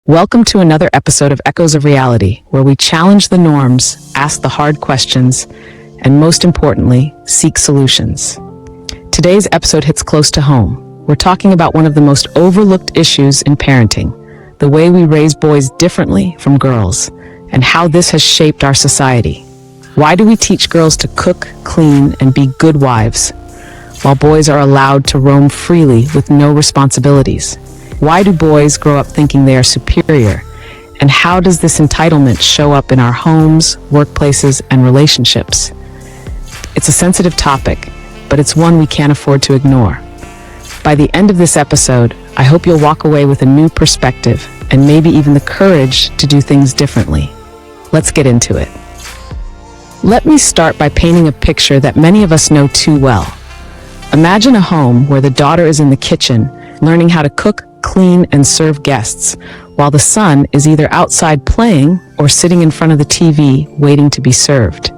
Welcome to another episode of Echoes of Reality, where we challenge the norms, ask the hard questions, and most importantly, seek solutions. Today's episode hits close to home. We're talking about one of the most overlooked issues in parenting, the way we raise boys differently from girls, and how this has shaped our society. Why do we teach girls to cook, clean, and be good wives, while boys are allowed to roam freely with no responsibilities? Why do boys grow up thinking they are superior? And how does this entitlement show up in our homes, workplaces, and relationships? It's a sensitive topic, but it's one we can't afford to ignore. By the end of this episode, I hope you'll walk away with a new perspective and maybe even the courage to do things differently. Let's get into it. Let me start by painting a picture that many of us know too well. Imagine a home where the daughter is in the kitchen, learning how to cook, clean, and serve guests, while the son is either outside playing or sitting in front of the TV waiting to be served.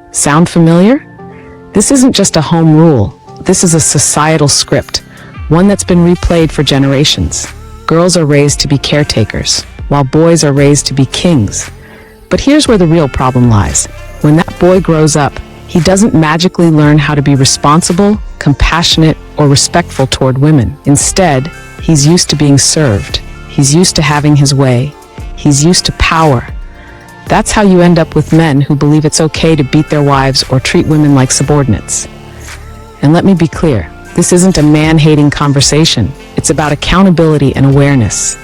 Sound familiar? This isn't just a home rule. This is a societal script, one that's been replayed for generations. Girls are raised to be caretakers, while boys are raised to be kings. But here's where the real problem lies. When that boy grows up, he doesn't magically learn how to be responsible, compassionate, or respectful toward women. Instead, he's used to being served. He's used to having his way. He's used to power. That's how you end up with men who believe it's okay to beat their wives or treat women like subordinates. And let me be clear, this isn't a man-hating conversation. It's about accountability and awareness.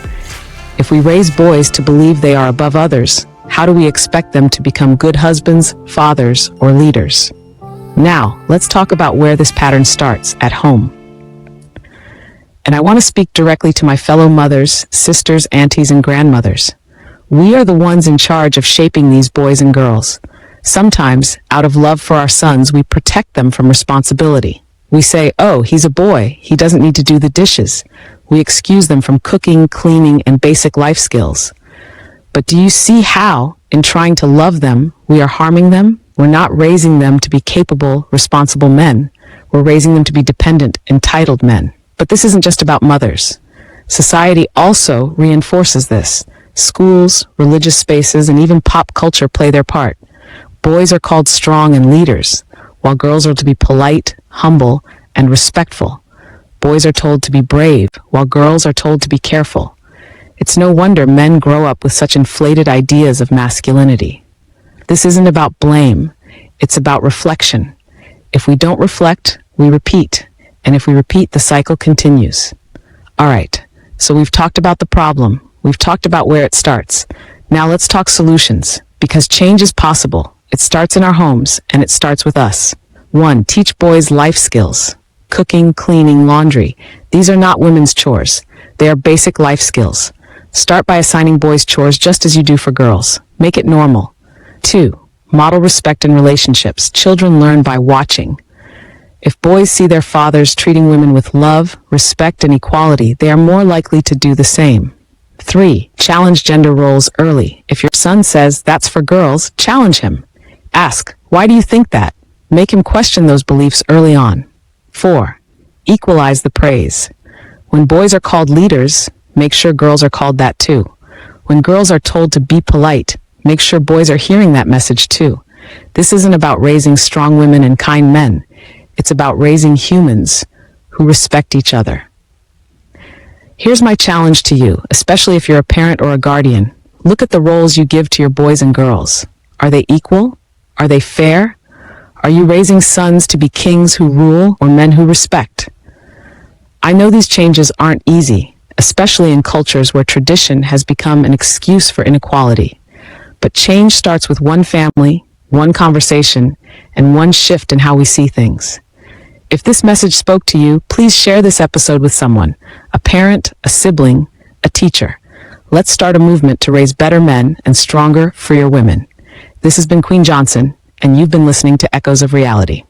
If we raise boys to believe they are above others, how do we expect them to become good husbands, fathers, or leaders? Now, let's talk about where this pattern starts, at home. And I want to speak directly to my fellow mothers, sisters, aunties, and grandmothers. We are the ones in charge of shaping these boys and girls. Sometimes, out of love for our sons, we protect them from responsibility. We say, oh, he's a boy, he doesn't need to do the dishes. We excuse them from cooking, cleaning, and basic life skills. But do you see how, in trying to love them, we are harming them? We're not raising them to be capable, responsible men. We're raising them to be dependent, entitled men. But this isn't just about mothers. Society also reinforces this. Schools, religious spaces, and even pop culture play their part. Boys are called strong and leaders, while girls are to be polite, humble, and respectful. Boys are told to be brave, while girls are told to be careful. It's no wonder men grow up with such inflated ideas of masculinity. This isn't about blame. It's about reflection. If we don't reflect, we repeat. And if we repeat, the cycle continues. All right, so we've talked about the problem. We've talked about where it starts. Now let's talk solutions, because change is possible. It starts in our homes, and it starts with us. 1. Teach boys life skills. Cooking, cleaning, laundry. These are not women's chores. They are basic life skills. Start by assigning boys chores just as you do for girls. Make it normal. 2. Model respect in relationships. Children learn by watching. If boys see their fathers treating women with love, respect, and equality, they are more likely to do the same. 3. Challenge gender roles early. If your son says, that's for girls, challenge him. Ask, why do you think that? Make him question those beliefs early on. 4. Equalize the praise. When boys are called leaders, make sure girls are called that too. When girls are told to be polite, make sure boys are hearing that message too. This isn't about raising strong women and kind men. It's about raising humans who respect each other. Here's my challenge to you, especially if you're a parent or a guardian. Look at the roles you give to your boys and girls. Are they equal? Are they fair? Are you raising sons to be kings who rule or men who respect? I know these changes aren't easy, especially in cultures where tradition has become an excuse for inequality. But change starts with one family, one conversation, and one shift in how we see things. If this message spoke to you, please share this episode with someone, a parent, a sibling, a teacher. Let's start a movement to raise better men and stronger, freer women. This has been Queen Johnson, and you've been listening to Echoes of Reality.